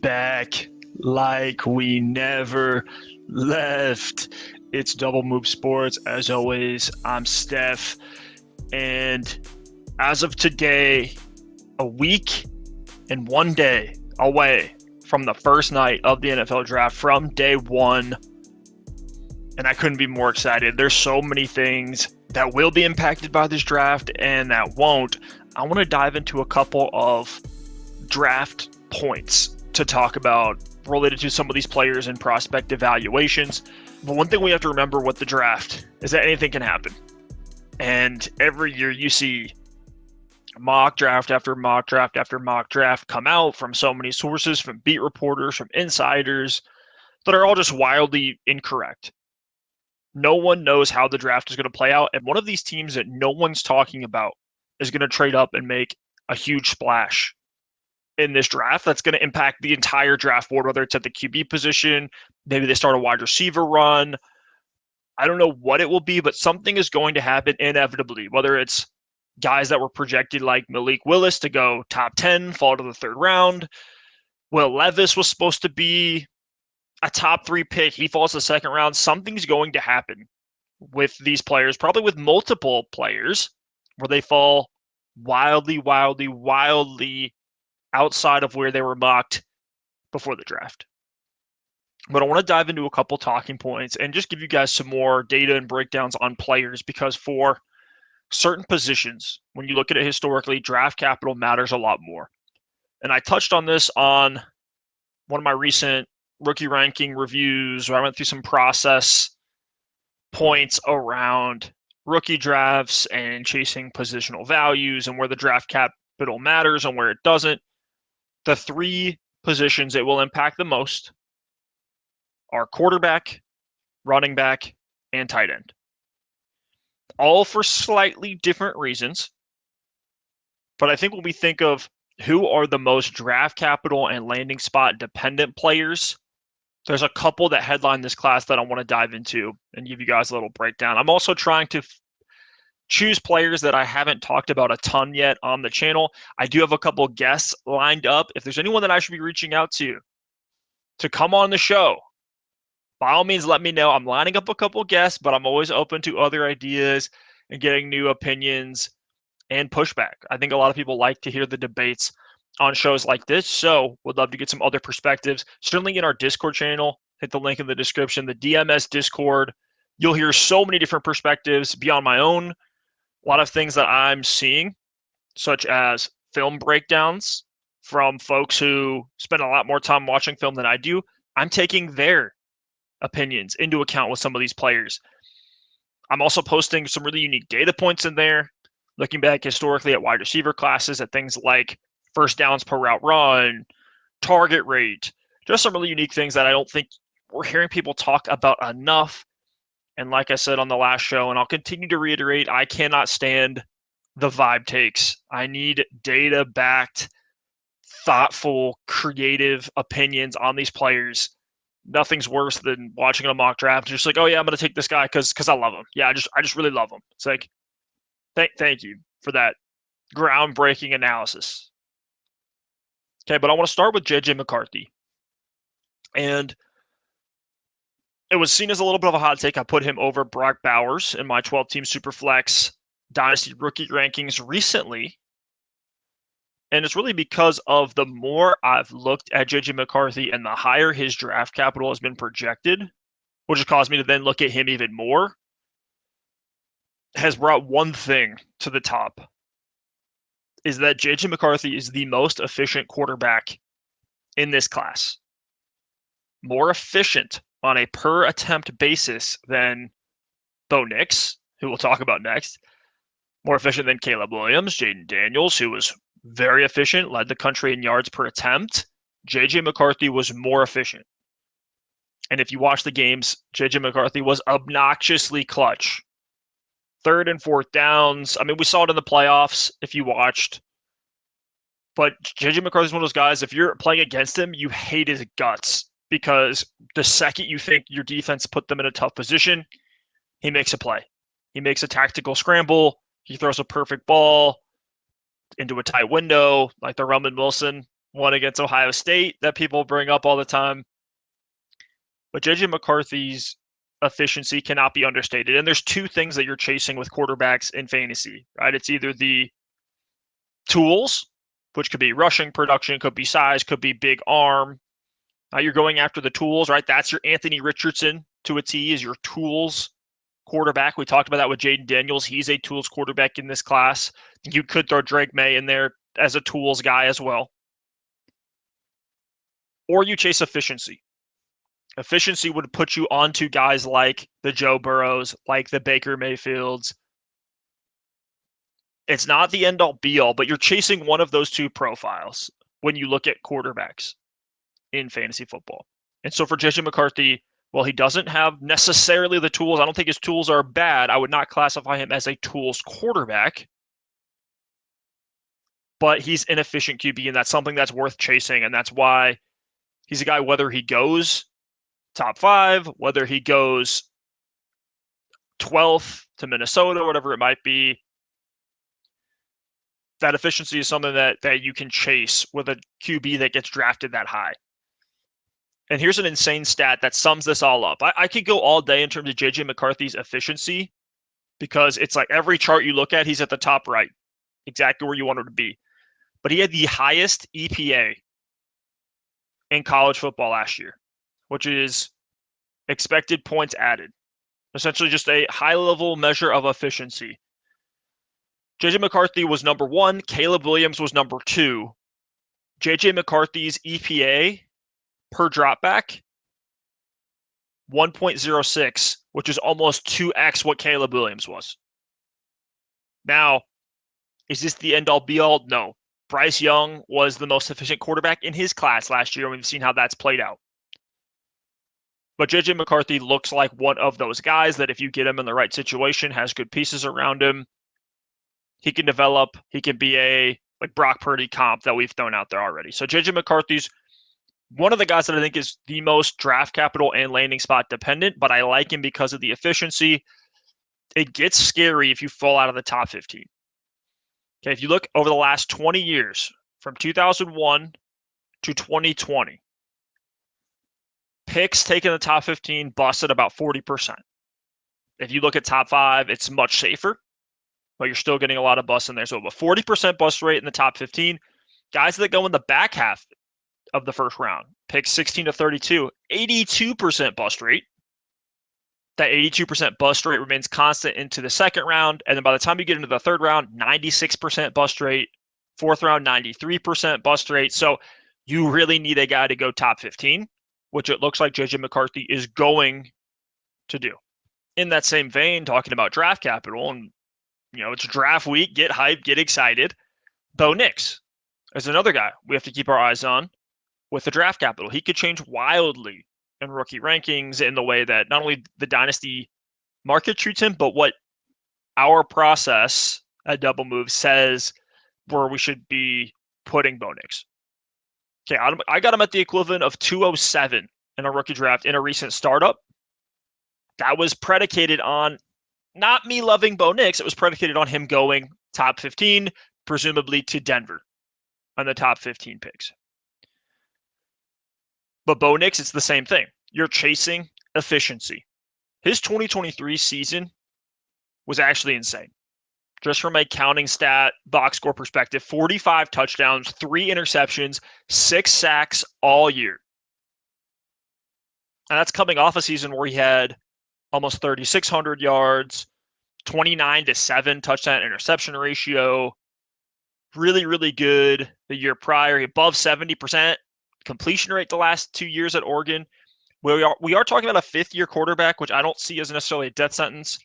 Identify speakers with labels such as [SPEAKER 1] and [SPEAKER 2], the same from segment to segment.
[SPEAKER 1] back like we never left. It's Double Move Sports. As always, I'm Steph. And as of today, a week and 1 day away from the first night of the NFL draft, from day one. And I couldn't be more excited. There's so many things that will be impacted by this draft and that won't. I want to dive into a couple of draft points to talk about related to some of these players and prospect evaluations. But one thing we have to remember with the draft is that anything can happen. And every year you see mock draft after mock draft after mock draft come out from so many sources, from beat reporters, from insiders, that are all just wildly incorrect. No one knows how the draft is going to play out. And one of these teams that no one's talking about is going to trade up and make a huge splash in this draft that's going to impact the entire draft board, whether it's at the QB position, maybe they start a wide receiver run. I don't know what it will be, but something is going to happen inevitably, whether it's guys that were projected like Malik Willis to go top 10, fall to the third round. Will Levis was supposed to be a top 3 pick. He falls to the second round. Something's going to happen with these players, probably with multiple players, where they fall wildly outside of where they were mocked before the draft. But I want to dive into a couple talking points and just give you guys some more data and breakdowns on players, because for certain positions, when you look at it historically, draft capital matters a lot more. And I touched on this on one of my recent rookie ranking reviews, where I went through some process points around rookie drafts and chasing positional values and where the draft capital matters and where it doesn't. The 3 positions that will impact the most are quarterback, running back, and tight end. All for slightly different reasons. But I think when we think of who are the most draft capital and landing spot dependent players, there's a couple that headline this class that I want to dive into and give you guys a little breakdown. I'm also trying to choose players that I haven't talked about a ton yet on the channel. I do have a couple guests lined up. If there's anyone that I should be reaching out to come on the show, by all means, let me know. I'm lining up a couple guests, but I'm always open to other ideas and getting new opinions and pushback. I think a lot of people like to hear the debates on shows like this, so would love to get some other perspectives. Certainly in our Discord channel, hit the link in the description, the DMS Discord. You'll hear so many different perspectives beyond my own. A lot of things that I'm seeing, such as film breakdowns from folks who spend a lot more time watching film than I do. I'm taking their opinions into account with some of these players. I'm also posting some really unique data points in there, looking back historically at wide receiver classes, at things like first downs per route run, target rate, just some really unique things that I don't think we're hearing people talk about enough. And like I said on the last show, and I'll continue to reiterate, I cannot stand the vibe takes. I need data-backed, thoughtful, creative opinions on these players. Nothing's worse than watching a mock draft, just like, oh yeah, I'm going to take this guy because I love him. Yeah, I just really love him. It's like, thank you for that groundbreaking analysis. Okay, but I want to start with JJ McCarthy. And it was seen as a little bit of a hot take. I put him over Brock Bowers in my 12-team Superflex Dynasty rookie rankings recently. And it's really because of the more I've looked at JJ McCarthy and the higher his draft capital has been projected, which has caused me to then look at him even more, has brought one thing to the top, is that JJ McCarthy is the most efficient quarterback in this class. More efficient on a per attempt basis than Bo Nix, who we'll talk about next. More efficient than Caleb Williams, Jaden Daniels, who was very efficient, led the country in yards per attempt. JJ McCarthy was more efficient. And if you watch the games, JJ McCarthy was obnoxiously clutch. 3rd and 4th downs. I mean, we saw it in the playoffs if you watched. But JJ McCarthy's one of those guys, if you're playing against him, you hate his guts, because the second you think your defense put them in a tough position, he makes a play. He makes a tactical scramble. He throws a perfect ball into a tight window, like the Roman Wilson one against Ohio State that people bring up all the time. But JJ McCarthy's efficiency cannot be understated. And there's two things that you're chasing with quarterbacks in fantasy, right? It's either the tools, which could be rushing production, could be size, could be big arm. You're going after the tools, right? That's your Anthony Richardson to a T, is your tools quarterback. We talked about that with Jayden Daniels. He's a tools quarterback in this class. You could throw Drake May in there as a tools guy as well. Or you chase efficiency. Efficiency would put you onto guys like the Joe Burrows, like the Baker Mayfields. It's not the end-all be-all, but you're chasing one of those two profiles when you look at quarterbacks in fantasy football. And so for JJ McCarthy, well, he doesn't have necessarily the tools. I don't think his tools are bad. I would not classify him as a tools quarterback. But he's an efficient QB, and that's something that's worth chasing. And that's why he's a guy, whether he goes top 5, whether he goes 12th to Minnesota, whatever it might be, that efficiency is something that you can chase with a QB that gets drafted that high. And here's an insane stat that sums this all up. I could go all day in terms of JJ McCarthy's efficiency because it's like every chart you look at, he's at the top right, exactly where you want him to be. But he had the highest EPA in college football last year, which is expected points added. Essentially just a high-level measure of efficiency. JJ McCarthy was number 1. Caleb Williams was number 2. JJ McCarthy's EPA per dropback, 1.06, which is almost 2x what Caleb Williams was. Now, is this the end-all be-all? No. Bryce Young was the most efficient quarterback in his class last year, and we've seen how that's played out. But JJ McCarthy looks like one of those guys that if you get him in the right situation, has good pieces around him, he can develop, he can be a like Brock Purdy comp that we've thrown out there already. So JJ McCarthy's one of the guys that I think is the most draft capital and landing spot dependent, but I like him because of the efficiency. It gets scary if you fall out of the top 15. Okay, if you look over the last 20 years, from 2001 to 2020, picks taken in the top 15 busted about 40%. If you look at top 5, it's much safer, but you're still getting a lot of busts in there. So a 40% bust rate in the top 15. Guys that go in the back half of the first round, picks 16 to 32, 82% bust rate. That 82% bust rate remains constant into the second round. And then by the time you get into the third round, 96% bust rate. Fourth round, 93% bust rate. So you really need a guy to go top 15, which it looks like JJ McCarthy is going to do. In that same vein, talking about draft capital, and it's draft week, get hyped, get excited. Bo Nix is another guy we have to keep our eyes on with the draft capital. He could change wildly in rookie rankings in the way that not only the Dynasty market treats him, but what our process at Double Move says where we should be putting Bo Nix. Okay, I got him at the equivalent of 207 in a rookie draft in a recent startup. That was predicated on not me loving Bo Nix. It was predicated on him going top 15, presumably to Denver on the top 15 picks. But Bo Nix, it's the same thing. You're chasing efficiency. His 2023 season was actually insane. Just from a counting stat, box score perspective, 45 touchdowns, 3 interceptions, 6 sacks all year. And that's coming off a season where he had almost 3,600 yards, 29-7 touchdown interception ratio. Really, really good the year prior. Above 70% completion rate the last 2 years at Oregon. We are talking about a fifth-year quarterback, which I don't see as necessarily a death sentence.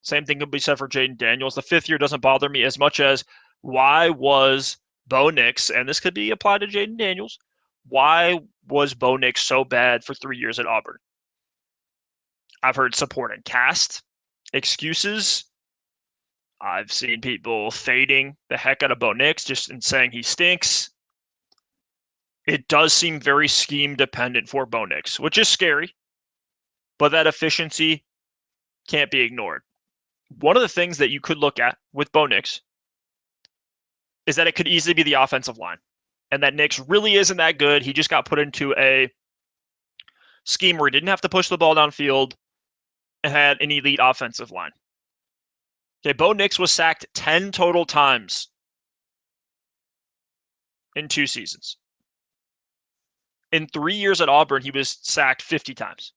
[SPEAKER 1] Same thing could be said for Jayden Daniels. The fifth year doesn't bother me as much as why was Bo Nix, and this could be applied to Jayden Daniels, why was Bo Nix so bad for 3 years at Auburn? I've heard support and cast excuses. I've seen people fading the heck out of Bo Nix just in saying he stinks. It does seem very scheme dependent for Bo Nix, which is scary, but that efficiency can't be ignored. One of the things that you could look at with Bo Nix is that it could easily be the offensive line. and that Nix really isn't that good. He just got put into a scheme where he didn't have to push the ball downfield and had an elite offensive line. Okay, Bo Nix was sacked 10 total times in 2 seasons. In 3 years at Auburn, he was sacked 50 times.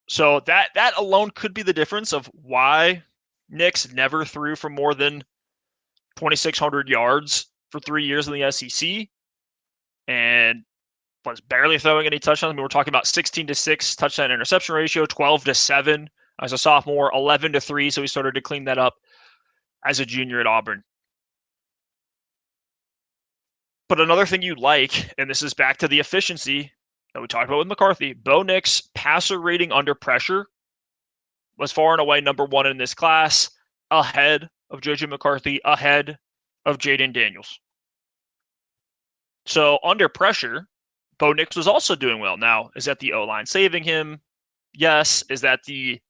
[SPEAKER 1] So that alone could be the difference of why Nix never threw for more than 2,600 yards for 3 years in the SEC and was barely throwing any touchdowns. I mean, we're talking about 16-6 touchdown interception ratio, 12-7 as a sophomore, 11-3. So he started to clean that up as a junior at Auburn. But another thing you like, and this is back to the efficiency that we talked about with McCarthy, Bo Nix passer rating under pressure was far and away number 1 in this class, ahead of JJ McCarthy, ahead of Jayden Daniels. So under pressure, Bo Nix was also doing well. Now, is that the O-line saving him? Yes. Is that the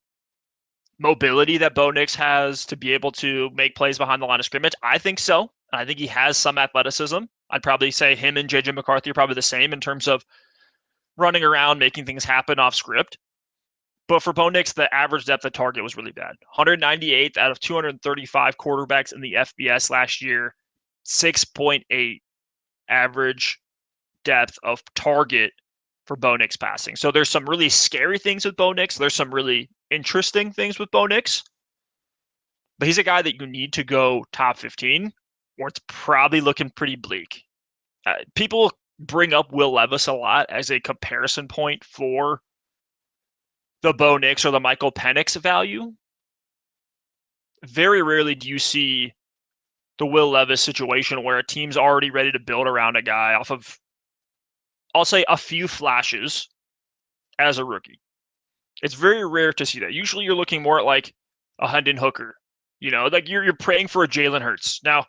[SPEAKER 1] mobility that Bo Nix has to be able to make plays behind the line of scrimmage? I think so. I think he has some athleticism. I'd probably say him and JJ McCarthy are probably the same in terms of running around, making things happen off script. But for Bo Nix, the average depth of target was really bad. 198th out of 235 quarterbacks in the FBS last year, 6.8 average depth of target for Bo Nix passing. So there's some really scary things with Bo Nix. There's some really interesting things with Bo Nix. But he's a guy that you need to go top 15, or it's probably looking pretty bleak. People bring up Will Levis a lot as a comparison point for the Bo Nix or the Michael Penix value. Very rarely do you see the Will Levis situation where a team's already ready to build around a guy off of, I'll say, a few flashes as a rookie. It's very rare to see that. Usually you're looking more at like a Hendon Hooker. You know, like you're praying for a Jalen Hurts. Now,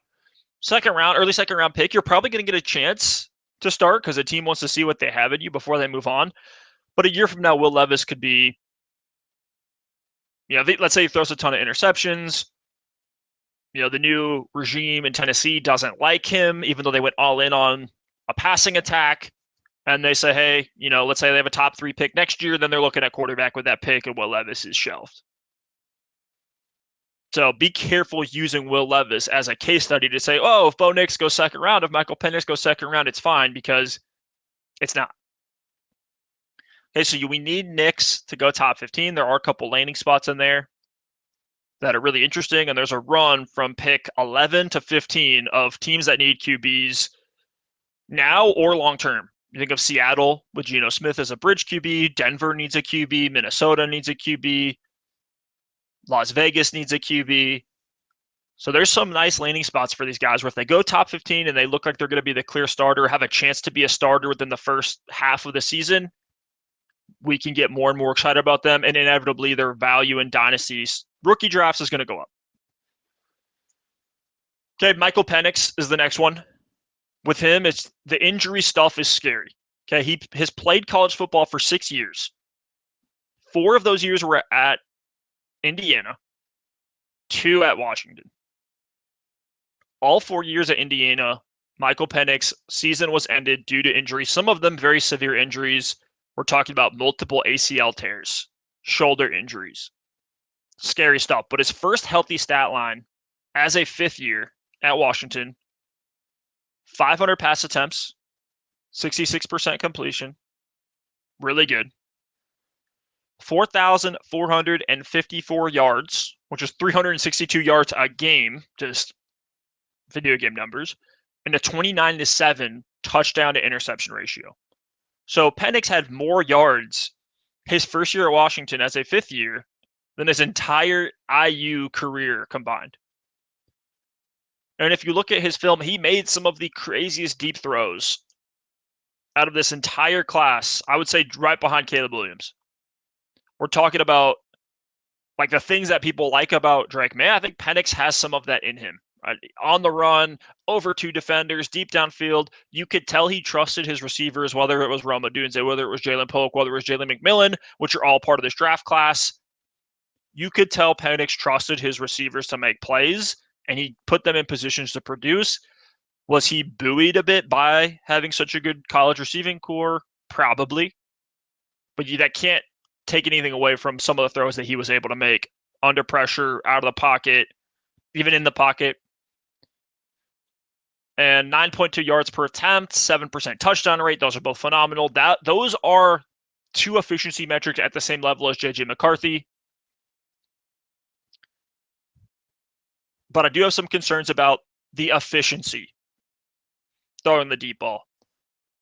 [SPEAKER 1] early second round pick, you're probably going to get a chance to start because the team wants to see what they have in you before they move on. But a year from now, Will Levis could be, let's say he throws a ton of interceptions. The new regime in Tennessee doesn't like him, even though they went all in on a passing attack. And they say, hey, let's say they have a top 3 pick next year, then they're looking at quarterback with that pick, and Will Levis is shelved. So be careful using Will Levis as a case study to say, oh, if Bo Nix goes second round, if Michael Penix goes second round, it's fine, because it's not. Okay, so we need Nix to go top 15. There are a couple landing spots in there that are really interesting, and there's a run from pick 11 to 15 of teams that need QBs now or long-term. You think of Seattle with Geno Smith as a bridge QB, Denver needs a QB, Minnesota needs a QB, Las Vegas needs a QB. So there's some nice landing spots for these guys where if they go top 15 and they look like they're going to be the clear starter, have a chance to be a starter within the first half of the season, we can get more and more excited about them, and inevitably their value in Dynasty's rookie drafts is going to go up. Okay, Michael Penix is the next one. With him, it's the injury stuff is scary. Okay, he has played college football for 6 years. 4 of those years were at Indiana, 2 at Washington. All 4 years at Indiana, Michael Penix's season was ended due to injury, some of them very severe injuries. We're talking about multiple ACL tears, shoulder injuries. Scary stuff. But his first healthy stat line as a 5th year at Washington, 500 pass attempts, 66% completion. Really good. 4,454 yards, which is 362 yards a game, just video game numbers, and a 29-7 touchdown to interception ratio. So Penix had more yards his first year at Washington as a 5th year than his entire IU career combined. And if you look at his film, he made some of the craziest deep throws out of this entire class, I would say right behind Caleb Williams. We're talking about like the things that people like about Drake May. I think Penix has some of that in him. On the run, over 2 defenders, deep downfield. You could tell he trusted his receivers, whether it was Rome Odunze, whether it was Jalen Polk, whether it was Jalen McMillan, which are all part of this draft class. You could tell Penix trusted his receivers to make plays, and he put them in positions to produce. Was he buoyed a bit by having such a good college receiving core? Probably. But that can't take anything away from some of the throws that he was able to make under pressure, out of the pocket, even in the pocket. And 9.2 yards per attempt, 7% touchdown rate. Those are both phenomenal. Those are two efficiency metrics at the same level as JJ McCarthy. But I do have some concerns about the efficiency throwing the deep ball,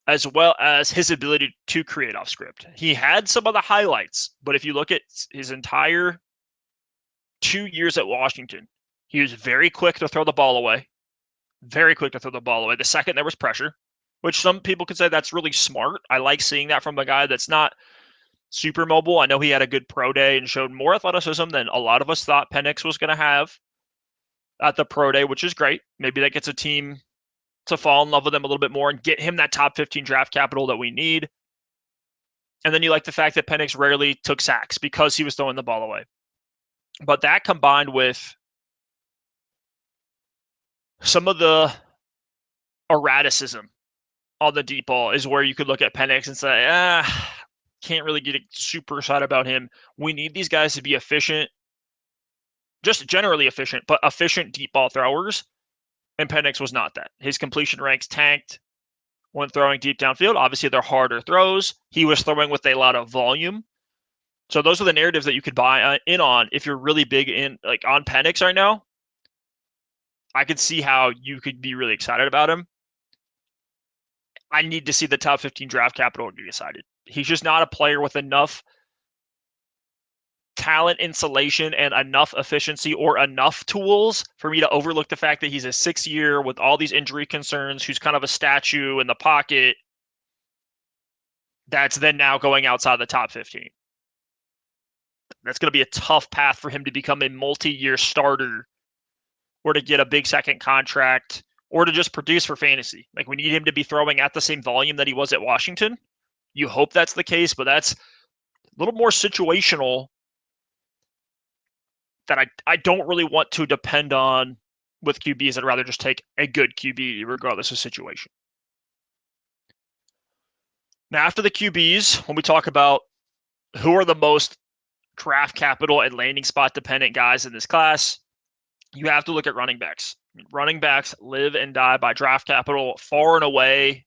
[SPEAKER 1] as well as his ability to create off script. He had some of the highlights, but if you look at his entire 2 years at Washington, he was very quick to throw the ball away. Very quick to throw the ball away. The second there was pressure, which some people could say that's really smart. I like seeing that from a guy that's not super mobile. I know he had a good pro day and showed more athleticism than a lot of us thought Penix was going to have at the pro day, which is great. Maybe that gets a team to fall in love with him a little bit more and get him that top 15 draft capital that we need. And then you like the fact that Penix rarely took sacks because he was throwing the ball away. But that combined with some of the erraticism on the deep ball is where you could look at Penix and say, can't really get super excited about him. We need these guys to be efficient, just generally efficient, but efficient deep ball throwers. And Penix was not that. His completion ranks tanked when throwing deep downfield. Obviously, they're harder throws. He was throwing with a lot of volume. So those are the narratives that you could buy in on if you're really big in on Penix right now. I could see how you could be really excited about him. I need to see the top 15 draft capital get decided. He's just not a player with enough talent, insulation, and enough efficiency or enough tools for me to overlook the fact that he's a 6th year with all these injury concerns, who's kind of a statue in the pocket that's then now going outside the top 15. That's going to be a tough path for him to become a multi-year starter or to get a big second contract or to just produce for fantasy. We need him to be throwing at the same volume that he was at Washington. You hope that's the case, but that's a little more situational that I don't really want to depend on with QBs. I'd rather just take a good QB regardless of situation. Now, after the QBs, when we talk about who are the most draft capital and landing spot dependent guys in this class, you have to look at running backs. Running backs live and die by draft capital. Far and away,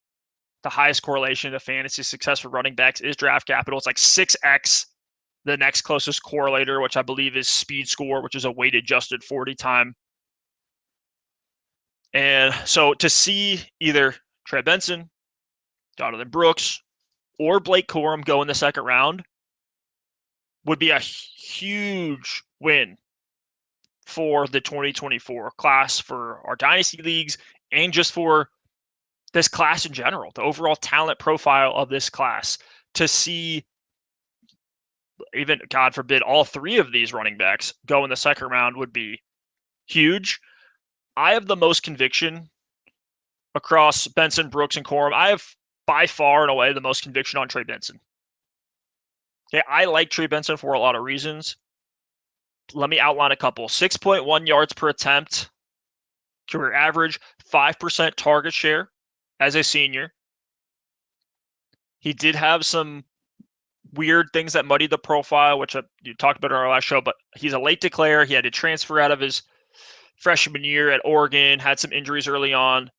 [SPEAKER 1] the highest correlation to fantasy success for running backs is draft capital. It's like 6x the next closest correlator, which I believe is speed score, which is a weight adjusted 40 time. And so to see either Trey Benson, Jonathon Brooks, or Blake Corum go in the second round would be a huge win for the 2024 class, for our Dynasty leagues, and just for this class in general, the overall talent profile of this class. To see even, God forbid, all 3 of these running backs go in the second round would be huge. I have the most conviction across Benson, Brooks, and Corum. I have by far and away the most conviction on Trey Benson. Okay, I like Trey Benson for a lot of reasons. Let me outline a couple. 6.1 yards per attempt, career average, 5% target share as a senior. He did have some weird things that muddied the profile, which you talked about in our last show, but he's a late declare. He had to transfer out of his freshman year at Oregon, had some injuries early on.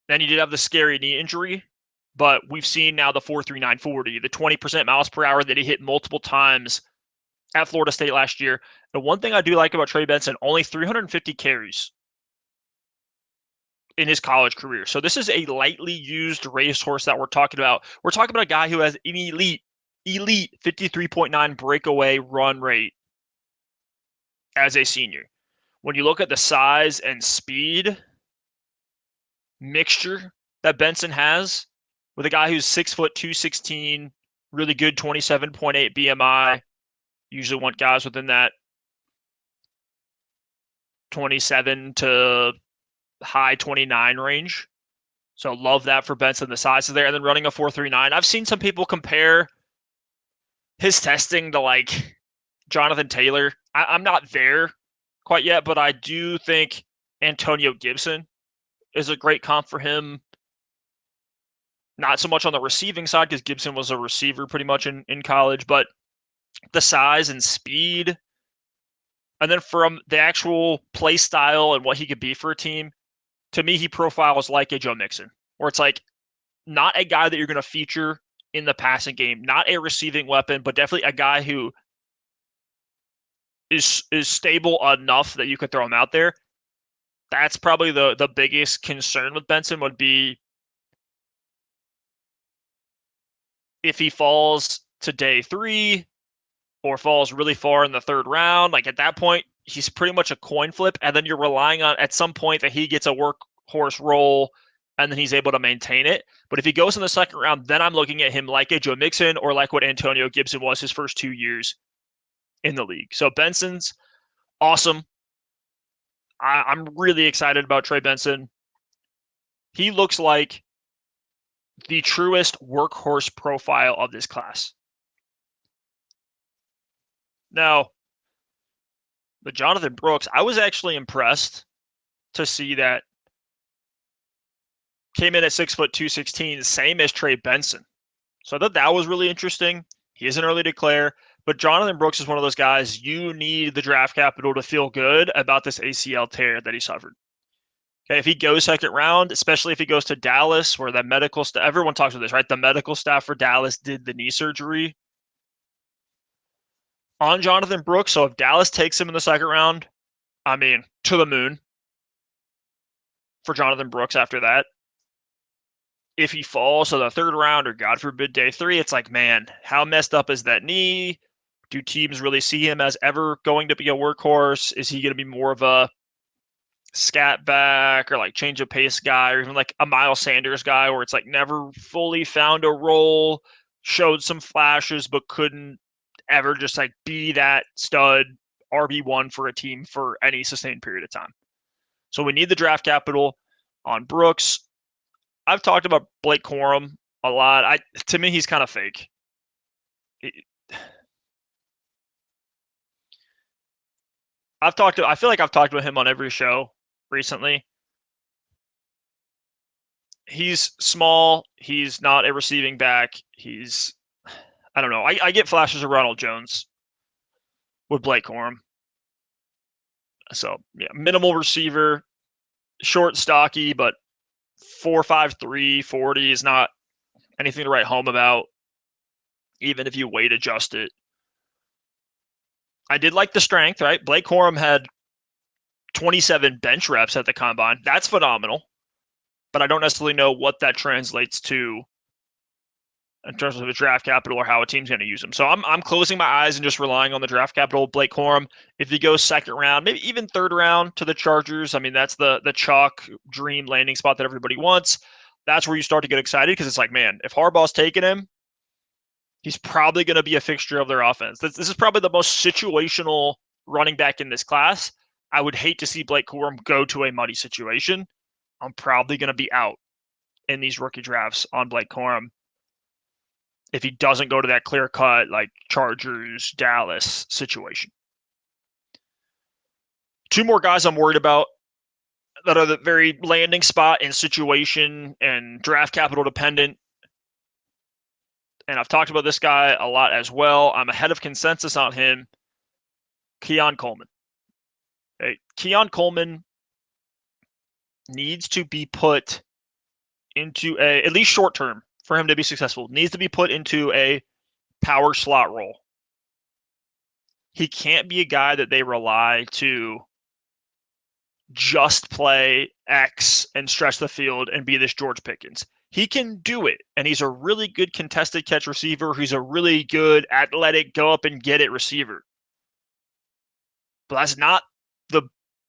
[SPEAKER 1] Then he did have the scary knee injury, but we've seen now the 4.39 40, the 20% miles per hour that he hit multiple times at Florida State last year. The one thing I do like about Trey Benson, only 350 carries in his college career. So this is a lightly used racehorse that we're talking about. We're talking about a guy who has an elite 53.9 breakaway run rate as a senior. When you look at the size and speed mixture that Benson has with a guy who's 6 foot 216, really good 27.8 BMI. Usually want guys within that 27 to high 29 range. So love that for Benson. The size is there. And then running a 4.39. I've seen some people compare his testing to Jonathan Taylor. I'm not there quite yet, but I do think Antonio Gibson is a great comp for him. Not so much on the receiving side because Gibson was a receiver pretty much in college, but the size and speed. And then from the actual play style and what he could be for a team, to me, he profiles like a Joe Mixon, where it's like not a guy that you're going to feature in the passing game, not a receiving weapon, but definitely a guy who is stable enough that you could throw him out there. That's probably the biggest concern with Benson would be if he falls to day 3 or falls really far in the 3rd round. Like at that point, he's pretty much a coin flip, and then you're relying on at some point that he gets a workhorse role and then he's able to maintain it. But if he goes in the 2nd round, then I'm looking at him like a Joe Mixon or like what Antonio Gibson was his first 2 years in the league. So Benson's awesome. I'm really excited about Trey Benson. He looks like the truest workhorse profile of this class. Now, the Jonathon Brooks, I was actually impressed to see that came in at 6'2", 216, same as Trey Benson. So I thought that was really interesting. He is an early declare, but Jonathon Brooks is one of those guys you need the draft capital to feel good about this ACL tear that he suffered. Okay, if he goes 2nd round, especially if he goes to Dallas, where that medical staff, everyone talks about this, right? The medical staff for Dallas did the knee surgery on Jonathon Brooks. So if Dallas takes him in the 2nd round, I mean, to the moon for Jonathon Brooks after that. If he falls to the 3rd round or God forbid day 3, it's like, man, how messed up is that knee? Do teams really see him as ever going to be a workhorse? Is he going to be more of a scat back or like change of pace guy, or even like a Miles Sanders guy where it's like never fully found a role, showed some flashes, but couldn't ever just like be that stud RB1 for a team for any sustained period of time. So we need the draft capital on Brooks. I've talked about Blake Corum a lot. To me, he's kind of fake. I feel like I've talked about him on every show recently. He's small. He's not a receiving back. I don't know. I get flashes of Ronald Jones with Blake Corum. So, yeah, minimal receiver, short, stocky, but 4.53, 40 is not anything to write home about, even if you weight adjust it. I did like the strength, right? Blake Corum had 27 bench reps at the combine. That's phenomenal. But I don't necessarily know what that translates to in terms of the draft capital or how a team's going to use him. So I'm closing my eyes and just relying on the draft capital. Blake Corum, if he goes 2nd round, maybe even 3rd round to the Chargers, I mean, that's the chalk dream landing spot that everybody wants. That's where you start to get excited because it's like, man, if Harbaugh's taking him, he's probably going to be a fixture of their offense. This is probably the most situational running back in this class. I would hate to see Blake Corum go to a muddy situation. I'm probably going to be out in these rookie drafts on Blake Corum if he doesn't go to that clear-cut, like Chargers, Dallas situation. 2 more guys I'm worried about that are the very landing spot and situation and draft capital dependent. And I've talked about this guy a lot as well. I'm ahead of consensus on him. Keon Coleman. Okay. Keon Coleman needs to be put into at least short term, for him to be successful, needs to be put into a power slot role. He can't be a guy that they rely to just play X and stretch the field and be this George Pickens. He can do it, and he's a really good contested catch receiver. He's a really good athletic, go up and get it receiver. But that's not the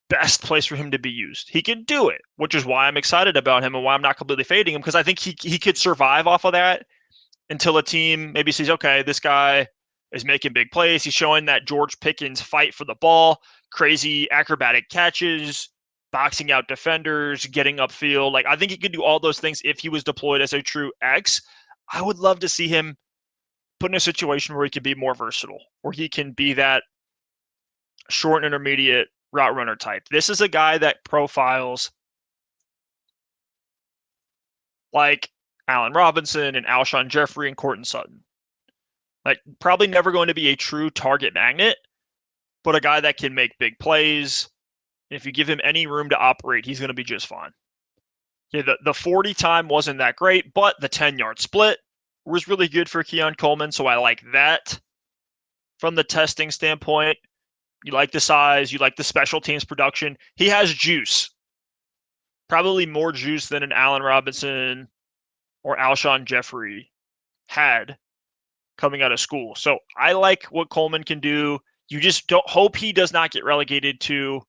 [SPEAKER 1] best place for him to be used. He can do it, which is why I'm excited about him and why I'm not completely fading him, because I think he could survive off of that until a team maybe sees, okay, this guy is making big plays. He's showing that George Pickens fight for the ball, crazy acrobatic catches, boxing out defenders, getting upfield. Like, I think he could do all those things if he was deployed as a true X. I would love to see him put in a situation where he can be more versatile, where he can be that short and intermediate route runner type. This is a guy that profiles like Allen Robinson and Alshon Jeffrey and Courtland Sutton. Like, probably never going to be a true target magnet, but a guy that can make big plays. If you give him any room to operate, he's going to be just fine. Yeah, the 40 time wasn't that great, but the 10-yard split was really good for Keon Coleman, so I like that. From the testing standpoint, you like the size, you like the special teams production. He has juice. Probably more juice than an Allen Robinson or Alshon Jeffrey had coming out of school. So I like what Coleman can do. You just don't hope he does not get relegated to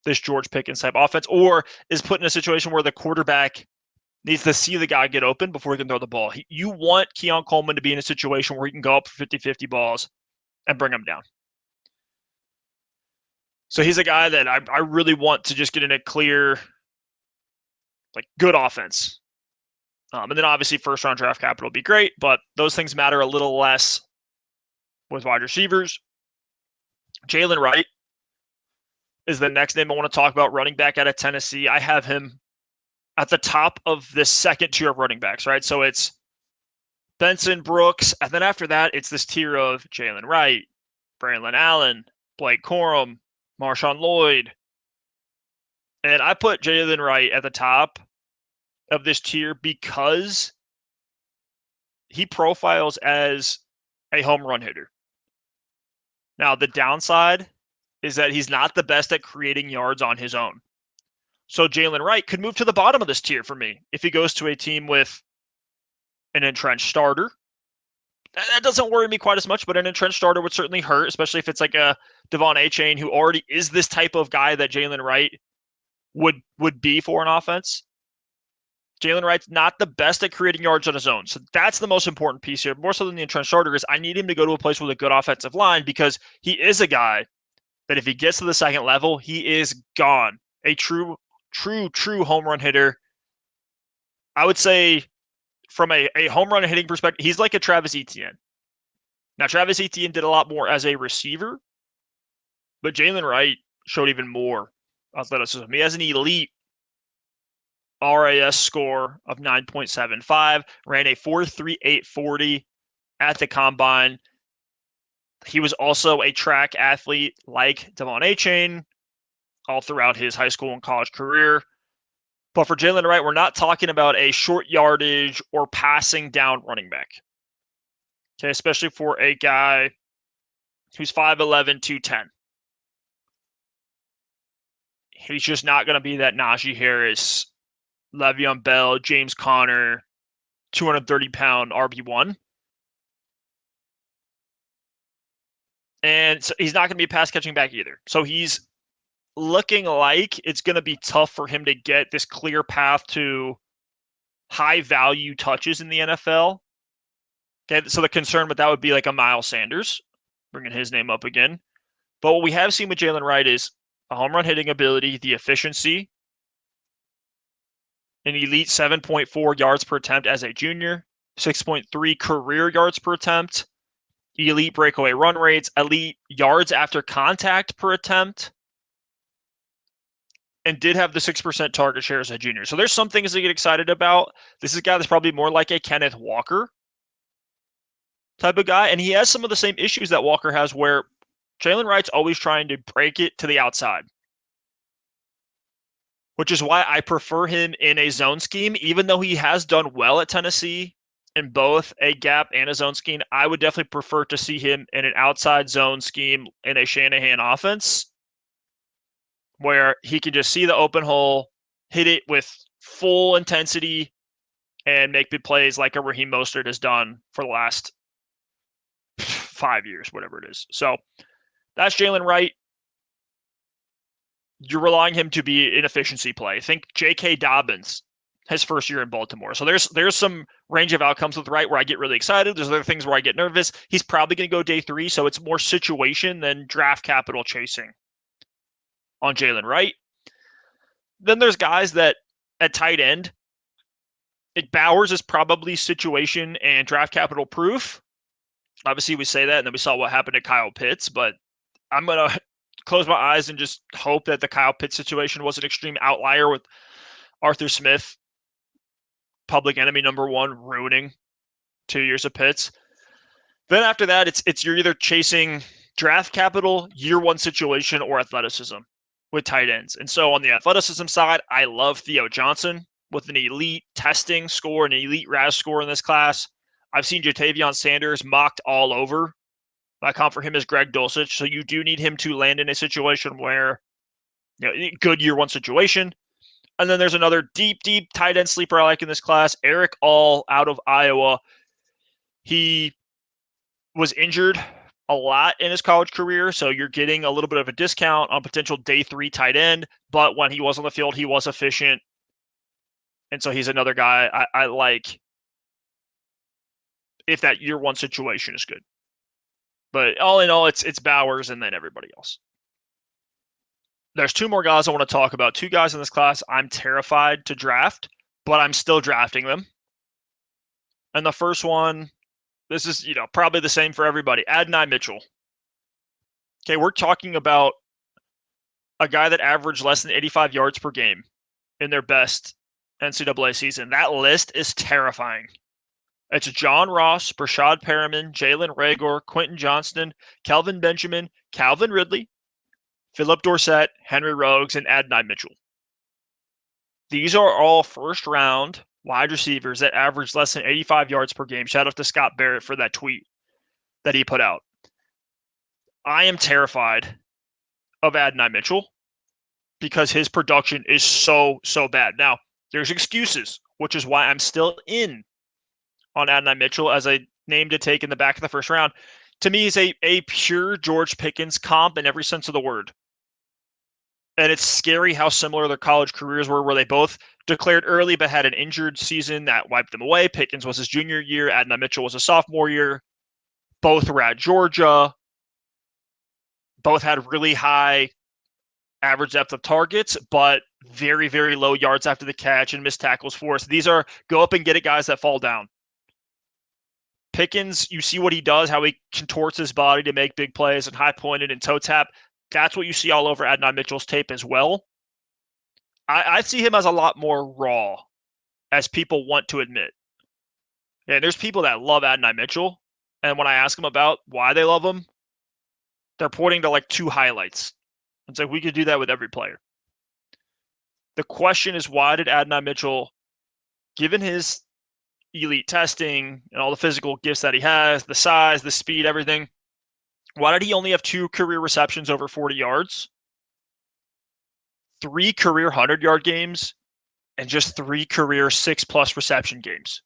[SPEAKER 1] this George Pickens type offense, or is put in a situation where the quarterback needs to see the guy get open before he can throw the ball. You want Keon Coleman to be in a situation where he can go up for 50-50 balls and bring them down. So he's a guy that I really want to just get in a clear, like, good offense. And then obviously first-round draft capital would be great, but those things matter a little less with wide receivers. Jaylen Wright is the next name I want to talk about, running back out of Tennessee. I have him at the top of this second tier of running backs, right? So it's Benson, Brooks, and then after that, it's this tier of Jaylen Wright, Braylon Allen, Blake Corum, Marshawn Lloyd. And I put Jaylen Wright at the top of this tier because he profiles as a home run hitter. Now, the downside is that he's not the best at creating yards on his own. So Jaylen Wright could move to the bottom of this tier for me if he goes to a team with an entrenched starter. That doesn't worry me quite as much, but an entrenched starter would certainly hurt, especially if it's like a Devon Achane who already is this type of guy that Jaylen Wright would be for an offense. Jaylen Wright's not the best at creating yards on his own. So that's the most important piece here, more so than the entrenched starter, is I need him to go to a place with a good offensive line, because he is a guy that if he gets to the second level, he is gone. A true home run hitter. I would say from a home run hitting perspective, he's like a Travis Etienne. Now, Travis Etienne did a lot more as a receiver, but Jaylen Wright showed even more athleticism. He has an elite RAS score of 9.75, ran a 4.38 40 at the combine. He was also a track athlete like Devon Achane all throughout his high school and college career. But for Jaylen Wright, we're not talking about a short yardage or passing down running back. Okay, especially for a guy who's 5'11", 210. He's just not going to be that Najee Harris, Le'Veon Bell, James Conner, 230-pound RB1. And so he's not going to be a pass-catching back either. So he's looking like it's going to be tough for him to get this clear path to high-value touches in the NFL. Okay, so the concern with that would be like a Miles Sanders, bringing his name up again. But what we have seen with Jaylen Wright is a home run hitting ability, the efficiency, an elite 7.4 yards per attempt as a junior, 6.3 career yards per attempt, elite breakaway run rates, elite yards after contact per attempt, and did have the 6% target share as a junior. So there's some things to get excited about. This is a guy that's probably more like a Kenneth Walker type of guy, and he has some of the same issues that Walker has, where Jaylen Wright's always trying to break it to the outside, which is why I prefer him in a zone scheme. Even though he has done well at Tennessee in both a gap and a zone scheme, I would definitely prefer to see him in an outside zone scheme in a Shanahan offense, where he can just see the open hole, hit it with full intensity, and make big plays like a Raheem Mostert has done for the last 5 years, whatever it is. So that's Jaylen Wright. You're relying him to be an efficiency play. Think J.K. Dobbins, his first year in Baltimore. So there's some range of outcomes with Wright where I get really excited. There's other things where I get nervous. He's probably going to go day 3, so it's more situation than draft capital chasing on Jaylen Wright. Then there's guys that at tight end, Bowers is probably situation and draft capital proof. Obviously, we say that, and then we saw what happened to Kyle Pitts, but I'm going to close my eyes and just hope that the Kyle Pitts situation was an extreme outlier with Arthur Smith, public enemy number one, ruining 2 years of Pitts. Then after that, it's you're either chasing draft capital, year one situation, or athleticism with tight ends. And so on the athleticism side, I love Theo Johnson with an elite testing score, an elite RAS score in this class. I've seen Jatavion Sanders mocked all over. My comp for him is Greg Dulcich. So you do need him to land in a situation where, good year one situation. And then there's another deep tight end sleeper I like in this class, Eric All out of Iowa. He was injured a lot in his college career, so you're getting a little bit of a discount on potential day 3 tight end, but when he was on the field, he was efficient. And so he's another guy I like if that year one situation is good. But all in all, it's Bowers and then everybody else. There's 2 more guys I want to talk about. 2 guys in this class I'm terrified to draft, but I'm still drafting them. And the first one, this is, probably the same for everybody. Adonai Mitchell. Okay, we're talking about a guy that averaged less than 85 yards per game in their best NCAA season. That list is terrifying. It's John Ross, Brashad Perriman, Jalen Reagor, Quentin Johnston, Kelvin Benjamin, Calvin Ridley, Philip Dorsett, Henry Ruggs, and Adonai Mitchell. These are all first-round wide receivers that average less than 85 yards per game. Shout out to Scott Barrett for that tweet that he put out. I am terrified of Adonai Mitchell because his production is so bad. Now, there's excuses, which is why I'm still in on Adonai Mitchell as a name to take in the back of the first round. To me, he's a pure George Pickens comp in every sense of the word. And it's scary how similar their college careers were, where they both declared early but had an injured season that wiped them away. Pickens was his junior year. Adonai Mitchell was a sophomore year. Both were at Georgia. Both had really high average depth of targets, but very, very low yards after the catch and missed tackles for us. These are go up and get it guys that fall down. Pickens, you see what he does, how he contorts his body to make big plays and high pointed and toe tap. That's what you see all over Adonai Mitchell's tape as well. I see him as a lot more raw, as people want to admit. Yeah, there's people that love Adonai Mitchell, and when I ask them about why they love him, they're pointing to like 2 highlights. It's like we could do that with every player. The question is, why did Adonai Mitchell, given his elite testing and all the physical gifts that he has, the size, the speed, everything, why did he only have 2 career receptions over 40 yards, 3 career 100-yard games, and just 3 career 6+ reception games?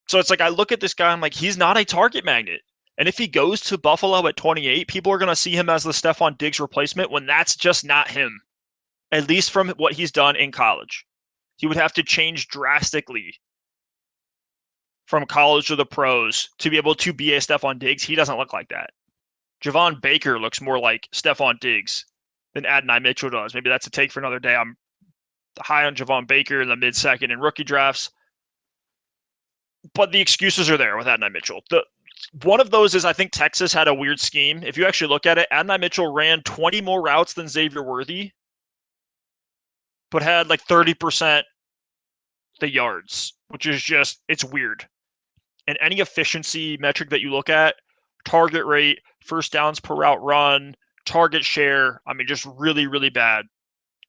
[SPEAKER 1] So it's like I look at this guy, I'm like, he's not a target magnet. And if he goes to Buffalo at 28, people are going to see him as the Stephon Diggs replacement when that's just not him, at least from what he's done in college. He would have to change drastically from college to the pros to be able to be a Stephon Diggs. He doesn't look like that. Javon Baker looks more like Stephon Diggs than Adonai Mitchell does. Maybe that's a take for another day. I'm high on Javon Baker in the mid-second in rookie drafts. But the excuses are there with Adonai Mitchell. One of those is I think Texas had a weird scheme. If you actually look at it, Adonai Mitchell ran 20 more routes than Xavier Worthy, but had like 30% the yards, which is just, it's weird. And any efficiency metric that you look at, target rate, first downs per route run, target share, I mean, just really, really bad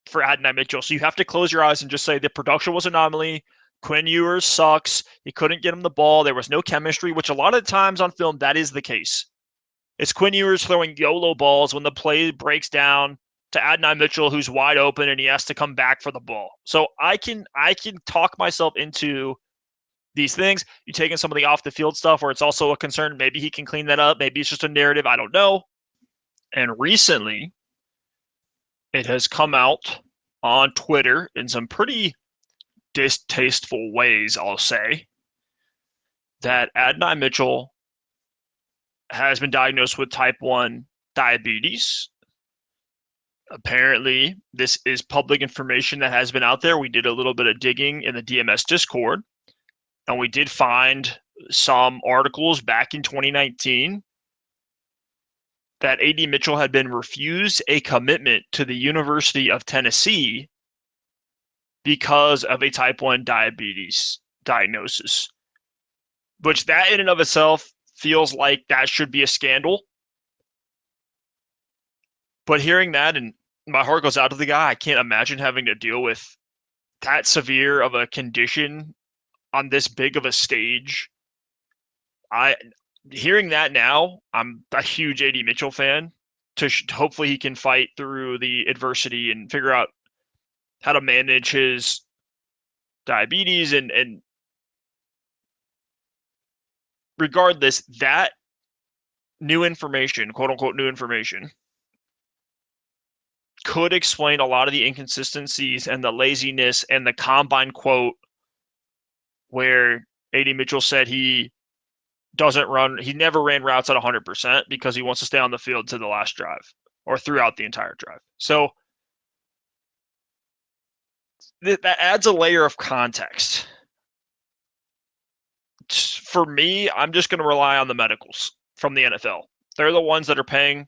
[SPEAKER 1] for Adonai Mitchell. So you have to close your eyes and just say the production was anomaly. Quinn Ewers sucks. He couldn't get him the ball. There was no chemistry, which a lot of times on film, that is the case. It's Quinn Ewers throwing YOLO balls when the play breaks down to Adonai Mitchell, who's wide open, and he has to come back for the ball. So I can talk myself into these things. You taking some of the off the field stuff where it's also a concern. Maybe he can clean that up. Maybe it's just a narrative. I don't know. And recently, it has come out on Twitter in some pretty distasteful ways, I'll say, that Adonai Mitchell has been diagnosed with type 1 diabetes. Apparently, this is public information that has been out there. We did a little bit of digging in the DMS Discord, and we did find some articles back in 2019 that AD Mitchell had been refused a commitment to the University of Tennessee because of a type 1 diabetes diagnosis, which that in and of itself feels like that should be a scandal. But hearing that, and my heart goes out to the guy. I can't imagine having to deal with that severe of a condition on this big of a stage. Hearing that now, I'm a huge AD Mitchell fan. Hopefully he can fight through the adversity and figure out how to manage his diabetes and regardless, that new information, quote unquote new information, could explain a lot of the inconsistencies and the laziness and the combine quote where AD Mitchell said he never ran routes at 100% because he wants to stay on the field to the last drive or throughout the entire drive. So that adds a layer of context. For me, I'm just going to rely on the medicals from the NFL. They're the ones that are paying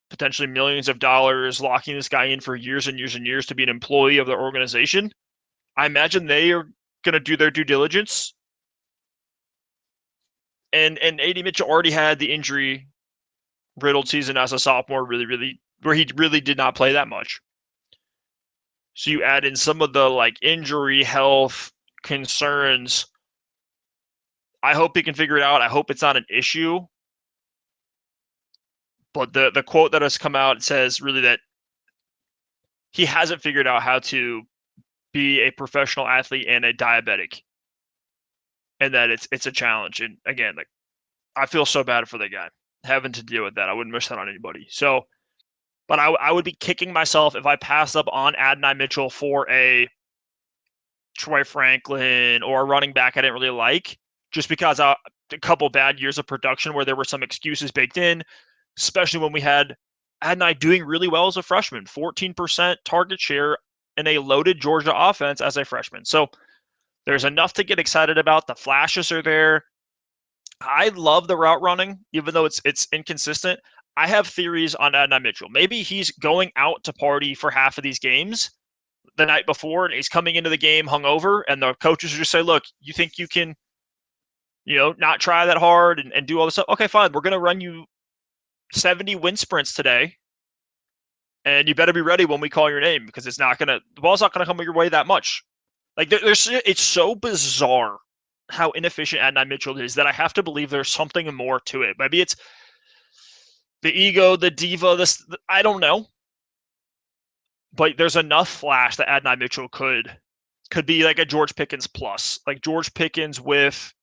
[SPEAKER 1] potentially millions of dollars, locking this guy in for years and years and years to be an employee of their organization. I imagine they are going to do their due diligence. And AD Mitchell already had the injury riddled season as a sophomore, where he really did not play that much. So you add in some of the like injury health concerns. I hope he can figure it out. I hope it's not an issue. But the quote that has come out says really that he hasn't figured out how to be a professional athlete and a diabetic, and that it's a challenge. And again, like I feel so bad for the guy having to deal with that. I wouldn't wish that on anybody. So, but I would be kicking myself if I passed up on Adonai Mitchell for a Troy Franklin or a running back I didn't really like, just because a couple bad years of production where there were some excuses baked in, especially when we had Adonai doing really well as a freshman, 14% target share in a loaded Georgia offense as a freshman. So there's enough to get excited about. The flashes are there. I love the route running, even though it's inconsistent. I have theories on Adonai Mitchell. Maybe he's going out to party for half of these games the night before, and he's coming into the game hungover, and the coaches just say, look, you think you can, not try that hard and do all this stuff? Okay, fine. We're going to run you 70 wind sprints today, and you better be ready when we call your name because the ball's not going to come your way that much. Like it's so bizarre how inefficient Adonai Mitchell is that I have to believe there's something more to it. Maybe it's the ego, the diva, I don't know. But there's enough flash that Adonai Mitchell could be like a George Pickens plus. Like George Pickens with,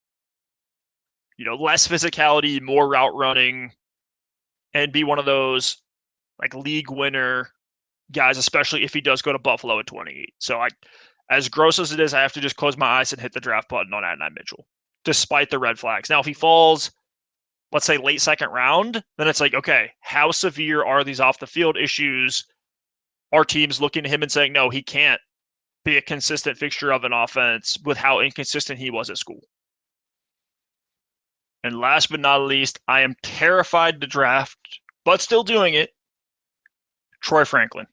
[SPEAKER 1] less physicality, more route running, and be one of those like league winner guys, especially if he does go to Buffalo at 28. So as gross as it is, I have to just close my eyes and hit the draft button on Adonai Mitchell, despite the red flags. Now, if he falls, let's say late second round, then it's like, okay, how severe are these off the field issues? Are teams looking at him and saying, no, he can't be a consistent fixture of an offense with how inconsistent he was at school? And last but not least, I am terrified to draft, but still doing it, Troy Franklin.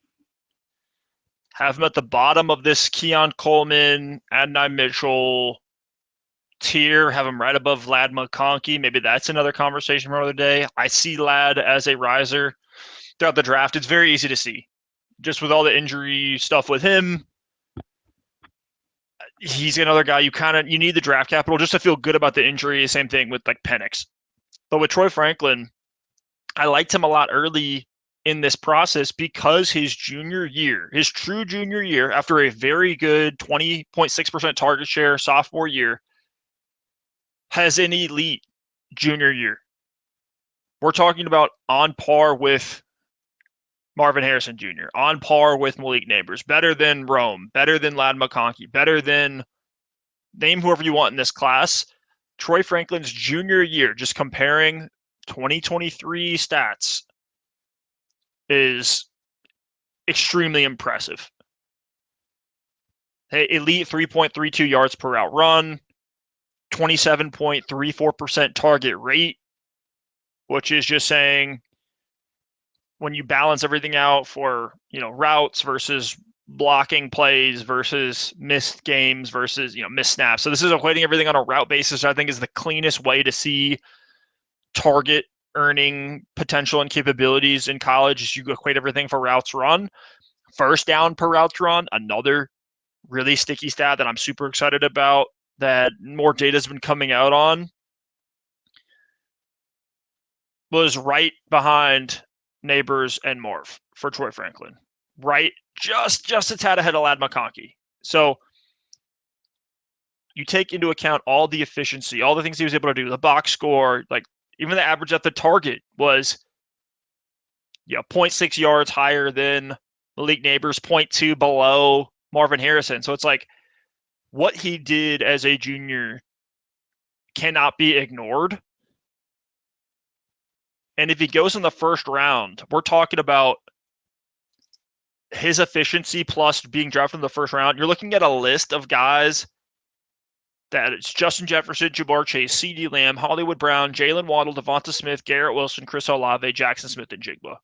[SPEAKER 1] Have him at the bottom of this Keon Coleman, Adonai Mitchell tier. Have him right above Vlad Mcconkey. Maybe that's another conversation for another day. I see Lad as a riser throughout the draft. It's very easy to see. Just with all the injury stuff with him, he's another guy you need the draft capital just to feel good about the injury. Same thing with like Penix. But with Troy Franklin, I liked him a lot early in this process because his true junior year, after a very good 20.6% target share sophomore year, has an elite junior year. We're talking about on par with Marvin Harrison Jr., on par with Malik Neighbors, better than Rome, better than Lad Mcconkey, better than name whoever you want in this class. Troy Franklin's junior year, just comparing 2023 stats, is extremely impressive. Hey, elite 3.32 yards per route run, 27.34% target rate, which is just saying when you balance everything out for, routes versus blocking plays versus missed games versus, missed snaps. So this is equating everything on a route basis, I think is the cleanest way to see target earning potential and capabilities in college is you equate everything for routes run. First down per routes run, another really sticky stat that I'm super excited about that more data has been coming out on, was right behind Neighbors and Marv for Troy Franklin. Right, just a tad ahead of McConkey. So you take into account all the efficiency, all the things he was able to do, the box score, like even the average at the target was 0.6 yards higher than Malik Neighbors, 0.2 below Marvin Harrison. So it's like what he did as a junior cannot be ignored. And if he goes in the first round, we're talking about his efficiency plus being drafted in the first round. You're looking at a list of guys that it's Justin Jefferson, Ja'Marr Chase, CeeDee Lamb, Hollywood Brown, Jalen Waddle, Devonta Smith, Garrett Wilson, Chris Olave, Jackson Smith, and Jigba.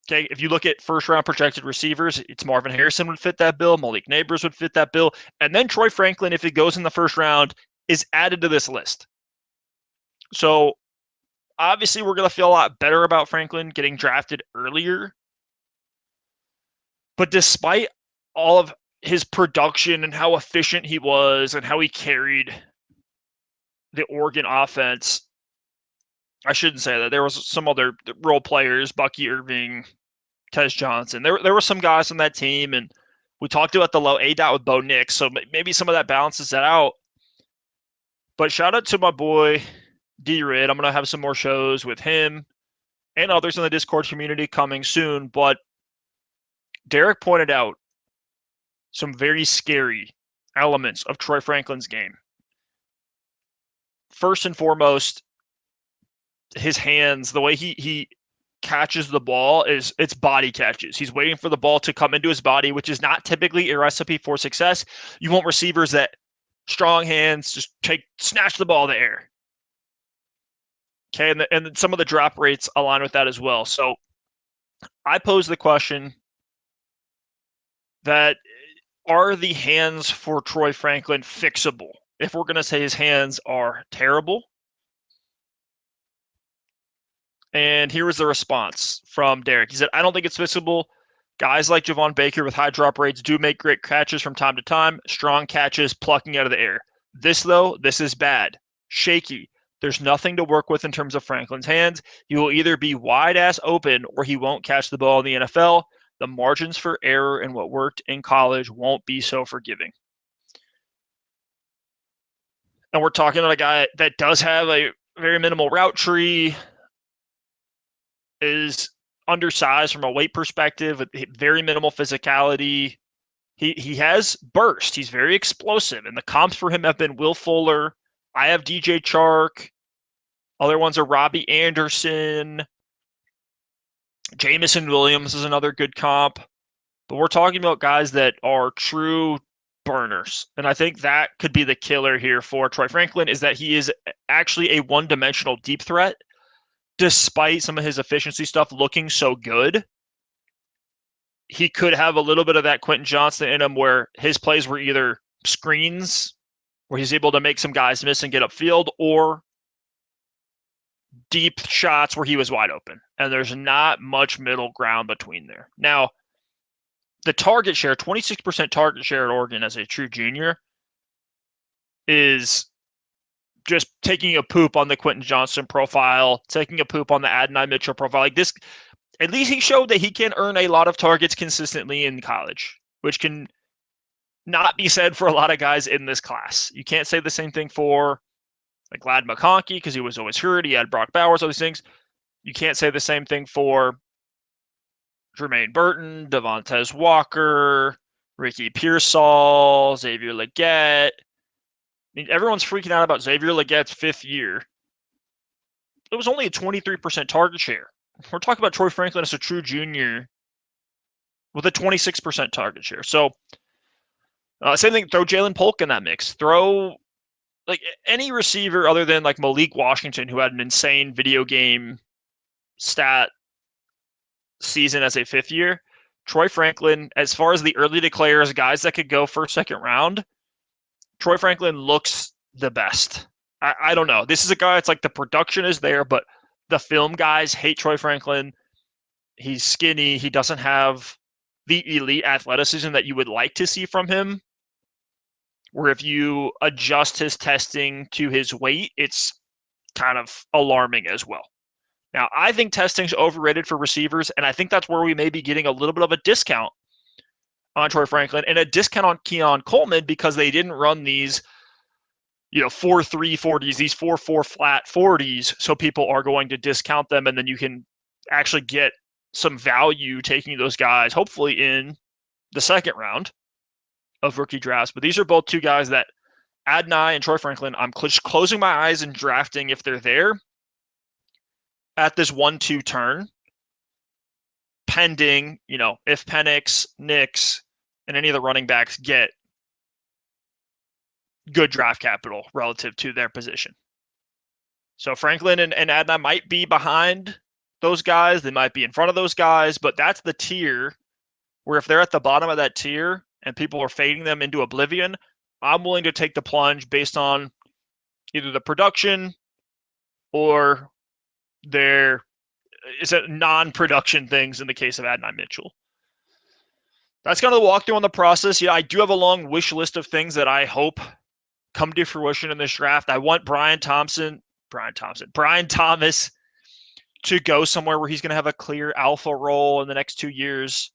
[SPEAKER 1] Okay, if you look at first-round projected receivers, it's Marvin Harrison would fit that bill, Malik Neighbors would fit that bill, and then Troy Franklin, if he goes in the first round, is added to this list. So obviously we're going to feel a lot better about Franklin getting drafted earlier. But despite all of his production and how efficient he was and how he carried the Oregon offense, I shouldn't say that. There was some other role players, Bucky Irving, Tez Johnson. There were some guys on that team, and we talked about the low ADOT with Bo Nix, so maybe some of that balances that out. But shout out to my boy D-Rid. I'm going to have some more shows with him and others in the Discord community coming soon. But Derek pointed out some very scary elements of Troy Franklin's game. First and foremost, his hands, the way he catches the ball it's body catches. He's waiting for the ball to come into his body, which is not typically a recipe for success. You want receivers that strong hands, just snatch the ball in the air. Okay, and some of the drop rates align with that as well. So I pose the question that are the hands for Troy Franklin fixable? If we're going to say his hands are terrible. And here was the response from Derek. He said, I don't think it's fixable. Guys like Javon Baker with high drop rates do make great catches from time to time. Strong catches, plucking out of the air. This is bad. Shaky. There's nothing to work with in terms of Franklin's hands. He will either be wide-ass open or he won't catch the ball in the NFL. The margins for error and what worked in college won't be so forgiving. And we're talking about a guy that does have a very minimal route tree, is undersized from a weight perspective, with very minimal physicality. He has burst. He's very explosive. And the comps for him have been Will Fuller. I have DJ Chark. Other ones are Robbie Anderson. Jamison Williams is another good comp. But we're talking about guys that are true burners. And I think that could be the killer here for Troy Franklin, is that he is actually a one-dimensional deep threat, despite some of his efficiency stuff looking so good. He could have a little bit of that Quentin Johnston in him, where his plays were either screens, where he's able to make some guys miss and get upfield, or deep shots where he was wide open. And there's not much middle ground between there. Now, the target share, 26% target share at Oregon as a true junior, is just taking a poop on the Quentin Johnston profile, taking a poop on the Adonai Mitchell profile. Like this, at least he showed that he can earn a lot of targets consistently in college, which can not be said for a lot of guys in this class. You can't say the same thing for like Ladd McConkey, because he was always hurt. He had Brock Bowers, all these things. You can't say the same thing for Jermaine Burton, Devontae Walker, Ricky Pearsall, Xavier Legette. I mean, everyone's freaking out about Xavier Legette's fifth year. It was only a 23% target share. We're talking about Troy Franklin as a true junior with a 26% target share. So, same thing, throw Jalen Polk in that mix. Throw like any receiver other than like Malik Washington, who had an insane video game stat season as a fifth year, Troy Franklin, as far as the early declares, guys that could go first, second round, Troy Franklin looks the best. I don't know. This is a guy, it's like the production is there, but the film guys hate Troy Franklin. He's skinny. He doesn't have the elite athleticism that you would like to see from him. Where if you adjust his testing to his weight, it's kind of alarming as well. Now, I think testing's overrated for receivers, and I think that's where we may be getting a little bit of a discount on Troy Franklin and a discount on Keon Coleman because they didn't run these, 4.3 40s, these 4.4 flat 40s, so people are going to discount them, and then you can actually get some value taking those guys, hopefully in the second round of rookie drafts. But these are both two guys that Adonai and Troy Franklin, I'm closing my eyes and drafting if they're there at this 1-2 turn, pending, if Penix, Nix, and any of the running backs get good draft capital relative to their position. So Franklin and Adonai might be behind those guys. They might be in front of those guys, but that's the tier where if they're at the bottom of that tier and people are fading them into oblivion, I'm willing to take the plunge based on either the production or their non-production things in the case of Adonai Mitchell. That's kind of the walkthrough on the process. I do have a long wish list of things that I hope come to fruition in this draft. I want Brian Thomas to go somewhere where he's going to have a clear alpha role in the next 2 years.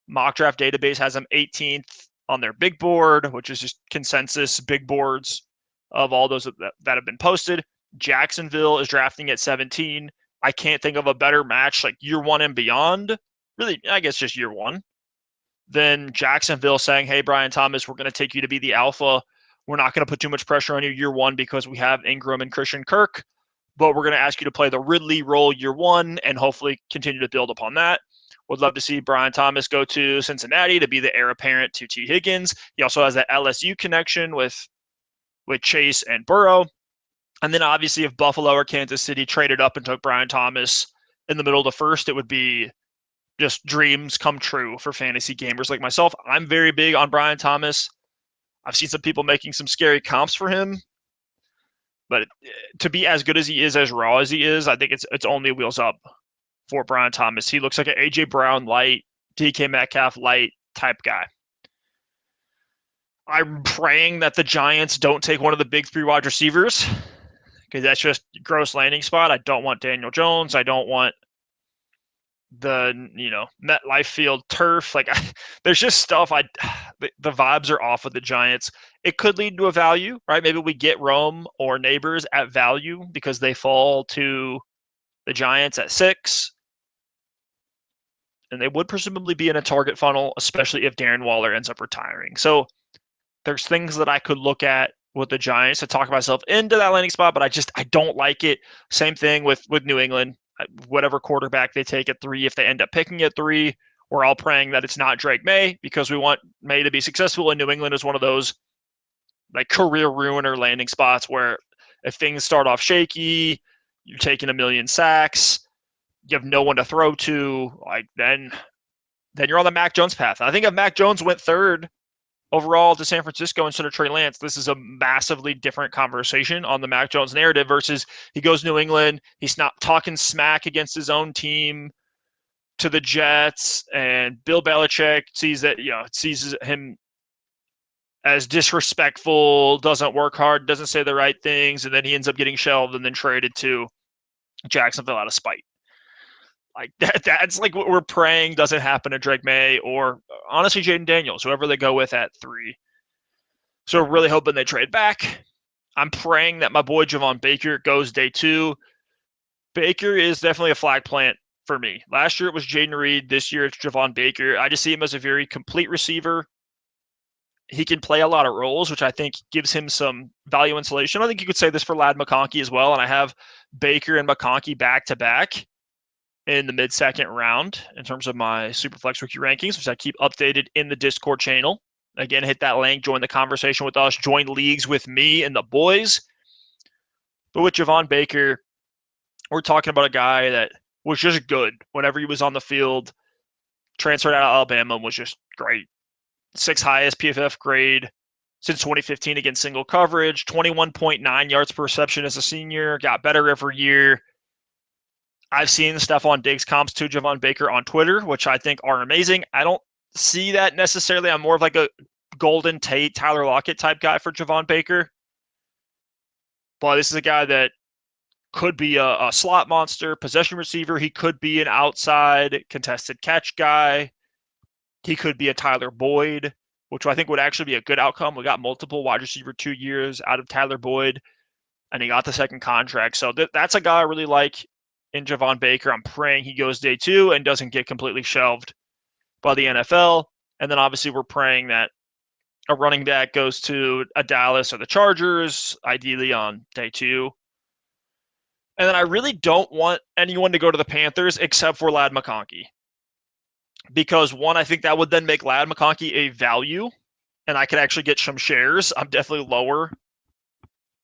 [SPEAKER 1] Mock Draft Database has him 18th on their big board, which is just consensus big boards of all those that have been posted. Jacksonville is drafting at 17. I can't think of a better match, like year one and beyond, really, I guess just year one, than Jacksonville saying, hey, Brian Thomas, we're going to take you to be the alpha. We're not going to put too much pressure on you year one because we have Ingram and Christian Kirk, but we're going to ask you to play the Ridley role year one and hopefully continue to build upon that. Would love to see Brian Thomas go to Cincinnati to be the heir apparent to T. Higgins. He also has that LSU connection with Chase and Burrow. And then obviously if Buffalo or Kansas City traded up and took Brian Thomas in the middle of the first, it would be just dreams come true for fantasy gamers like myself. I'm very big on Brian Thomas. I've seen some people making some scary comps for him. But to be as good as he is, as raw as he is, I think it's only wheels up for Brian Thomas. He looks like an A.J. Brown light, DK Metcalf light type guy. I'm praying that the Giants don't take one of the big three wide receivers because that's just gross landing spot. I don't want Daniel Jones. I don't want the MetLife Field turf. There's just stuff. The vibes are off with the Giants. It could lead to a value, right? Maybe we get Rome or Neighbors at value because they fall to the Giants at 6. And they would presumably be in a target funnel, especially if Darren Waller ends up retiring. So there's things that I could look at with the Giants to talk myself into that landing spot, but I don't like it. Same thing with New England. Whatever quarterback they take at 3, if they end up picking at 3, we're all praying that it's not Drake May because we want May to be successful. And New England is one of those career ruiner landing spots where if things start off shaky, you're taking 1 million sacks, you have no one to throw to, then you're on the Mac Jones path. I think if Mac Jones went 3rd overall to San Francisco instead of Trey Lance, this is a massively different conversation on the Mac Jones narrative versus he goes New England, he's not talking smack against his own team to the Jets, and Bill Belichick sees him as disrespectful, doesn't work hard, doesn't say the right things, and then he ends up getting shelved and then traded to Jacksonville out of spite. That's what we're praying doesn't happen to Drake May or honestly Jaden Daniels, whoever they go with at 3. So we're really hoping they trade back. I'm praying that my boy Javon Baker goes day 2. Baker is definitely a flag plant for me. Last year it was Jaden Reed. This year it's Javon Baker. I just see him as a very complete receiver. He can play a lot of roles, which I think gives him some value insulation. I think you could say this for Lad McConkey as well. And I have Baker and McConkey back-to-back in the mid-second round in terms of my Superflex rookie rankings, which I keep updated in the Discord channel. Again, hit that link, join the conversation with us, join leagues with me and the boys. But with Javon Baker, we're talking about a guy that was just good whenever he was on the field. Transferred out of Alabama, was just great. 6th highest PFF grade since 2015 against single coverage, 21.9 yards per reception as a senior, got better every year. I've seen Stephon Diggs comps to Javon Baker on Twitter, which I think are amazing. I don't see that necessarily. I'm more of like a Golden Tate, Tyler Lockett type guy for Javon Baker. But this is a guy that could be a slot monster, possession receiver. He could be an outside contested catch guy. He could be a Tyler Boyd, which I think would actually be a good outcome. We got multiple wide receiver 2 years out of Tyler Boyd, and he got the second contract. So that's a guy I really like in Javon Baker. I'm praying he goes day 2 and doesn't get completely shelved by the NFL. And then obviously we're praying that a running back goes to a Dallas or the Chargers, ideally on day 2. And then I really don't want anyone to go to the Panthers except for Ladd McConkey. Because one, I think that would then make Ladd McConkey a value, and I could actually get some shares. I'm definitely lower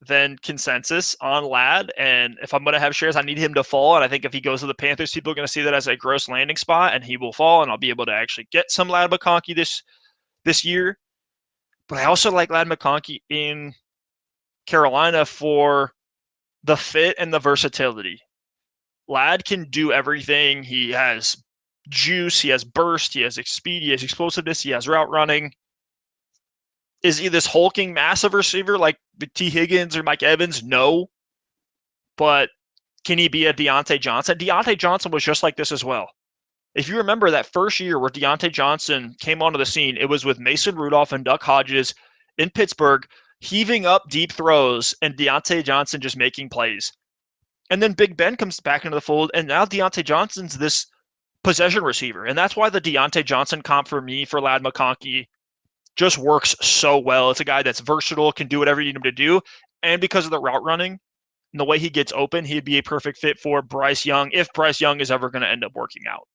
[SPEAKER 1] than consensus on Ladd, and if I'm going to have shares, I need him to fall, and I think if he goes to the Panthers, people are going to see that as a gross landing spot, and he will fall, and I'll be able to actually get some Ladd McConkey this year. But I also like Ladd McConkey in Carolina for the fit and the versatility. Ladd can do everything. He has juice, he has burst, he has speed, he has explosiveness, he has route running. Is he this hulking massive receiver like T. Higgins or Mike Evans? No. But can he be a Deontay Johnson? Deontay Johnson was just like this as well. If you remember that first year where Deontay Johnson came onto the scene, it was with Mason Rudolph and Duck Hodges in Pittsburgh, heaving up deep throws and Deontay Johnson just making plays. And then Big Ben comes back into the fold, and now Deontay Johnson's this possession receiver. And that's why the Deontay Johnson comp for me for Ladd McConkey just works so well. It's a guy that's versatile, can do whatever you need him to do. And because of the route running and the way he gets open, he'd be a perfect fit for Bryce Young if Bryce Young is ever going to end up working out.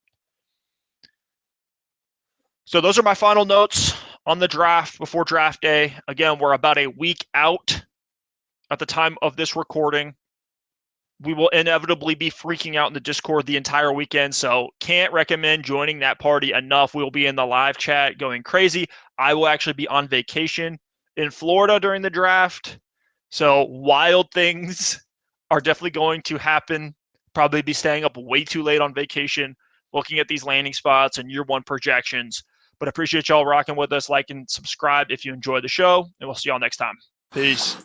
[SPEAKER 1] So those are my final notes on the draft before draft day. Again, we're about a week out at the time of this recording. We will inevitably be freaking out in the Discord the entire weekend, so can't recommend joining that party enough. We'll be in the live chat going crazy. I will actually be on vacation in Florida during the draft, so wild things are definitely going to happen. Probably be staying up way too late on vacation, looking at these landing spots and year 1 projections. But I appreciate y'all rocking with us. Like and subscribe if you enjoy the show, and we'll see y'all next time. Peace.